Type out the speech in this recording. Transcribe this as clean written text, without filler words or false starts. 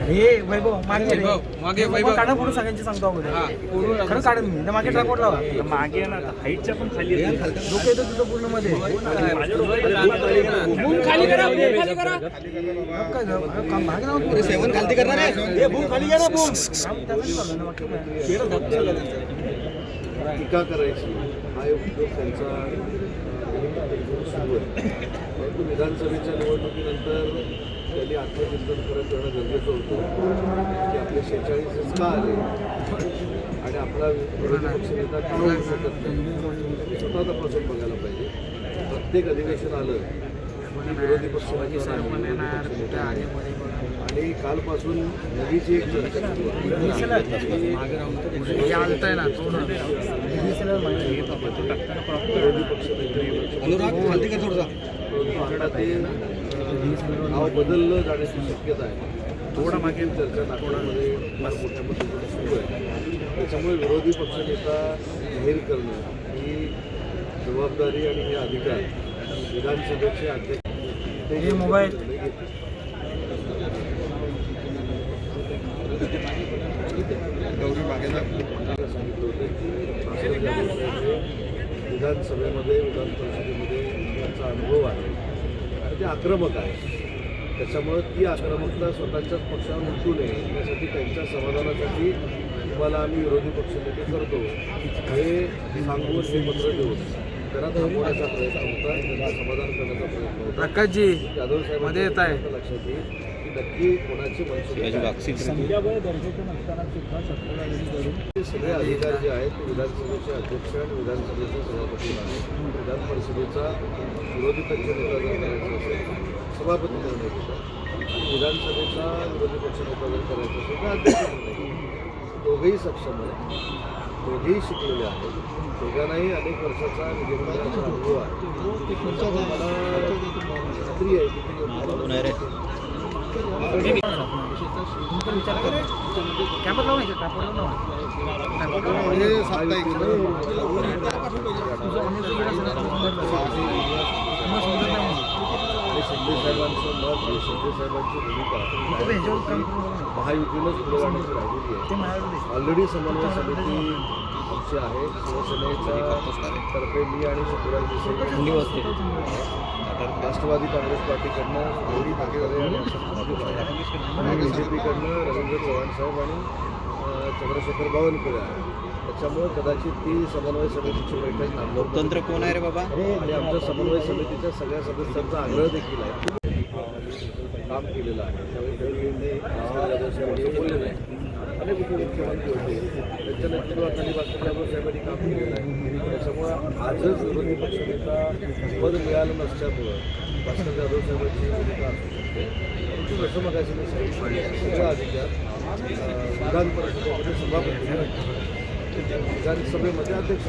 हे वैभव मागे काढा फोटो सगळ्यांची सांगतो अगोदर खरं काढेल मी तर मागे ट्रायपॉड लावा मागे ना हाईटच्या पण खाली लोक येतो तिथं पूर्ण मध्ये खाली करा मागे ना सेवन खाली करणार खाली घ्या ना टीका करायची हा उद्योग त्यांचा सुरू आहे. परंतु विधानसभेच्या निवडणुकीनंतर त्यांनी आत्मचिंतन करत येणं गरजेचं होतं की आपले 46 का आले आणि आपला विरोधी पक्षनेता का होऊ शकत नाही स्वतः तपासून बघायला पाहिजे. प्रत्येक अधिवेशन आलं की विरोधी पक्षनेता आणि कालपासून नवीची एक चर्चा सुरू आहे. नाव बदललं जाण्याची शक्यता आहे. थोडा मागे चर्चा नागपूरमध्ये मोठ्या पद्धतीने सुरू आहे. त्याच्यामुळे विरोधी पक्षनेता जाहीर करणं ही जबाबदारी आणि हे अधिकार विधानसभेचे अध्यक्ष हे मोबाईल सांगितलं होतं की विधानसभेमध्ये विधान परिषदेमध्ये त्यांचा अनुभव आहे आणि ते आक्रमक आहे. त्याच्यामुळं ती आक्रमकता स्वतःच्याच पक्षावर उठू नये यासाठी त्यांच्या समाधानासाठी तुम्हाला आम्ही विरोधी पक्षनेते करतो हे सांगून हे पत्र देऊन त्यांना थांबवण्याचा प्रयत्न होता, त्यांना समाधान करण्याचा प्रयत्न होता. प्रकाशजी जाधव साहेब मध्ये येत आहे लक्षात येईल की नक्की कोणाची मनसुबी सगळे अधिकार जे आहेत ते विधानसभेचे अध्यक्ष आणि विधानसभेचे सभापती आहेत. विधान परिषदेचा विरोधी पक्षनेता जर करायचा असेल सभापती निर्णय घेतात आणि विधानसभेचा विरोधी पक्षनेता जर करायचा असेल तर अध्यक्ष निर्णय घेतात. दोघेही सक्षम आहेत, दोघेही शिकलेले आहेत, दोघांनाही अनेक वर्षाचा विधिमंडळाचा अनुभव आहे. त्याच्यामुळे मला खात्री आहे की कॅमेरा लावून शिंदे साहेबांचं मत शिंदे साहेबांची भूमिका महायुतीनंच पुढे जाण्याची राहिलेली आहे. ऑलरेडी समन्वय समिती आमची आहे. शिवसेनेच्या तर्फे मी आणि शिवराज देसाई राष्ट्रवादी काँग्रेस पार्टीकडनं गौरी ठाकरे आणि BJPकडनं रवींद्र चव्हाण साहेब आणि चंद्रशेखर बावनकुळे आहे. त्याच्यामुळे कदाचित ती समन्वय समितीची बैठक थांबवतो. तंत्र कोण आहे रे बाबा? आणि आमच्या समन्वय समितीच्या सगळ्या सदस्यांचा आग्रह देखील आहे काम केलेलं आहे. त्यावेळी बोलले नाही अनेक मुख्यमंत्री होते त्यांच्या नेतृत्वाखाली बाकीच्या साहेबांनी काम केलेलं आहे. त्याच्यामुळं आजच विरोधी पक्षनेता पद मिळालं नसल्यामुळं भास्कर जाधव साहेबांची भूमिका असू शकते. परंतु जसं मगाशी मी सांगितलं सगळा अधिकार विधान परिषदेमध्ये सभापती विधानसभेमध्ये अध्यक्ष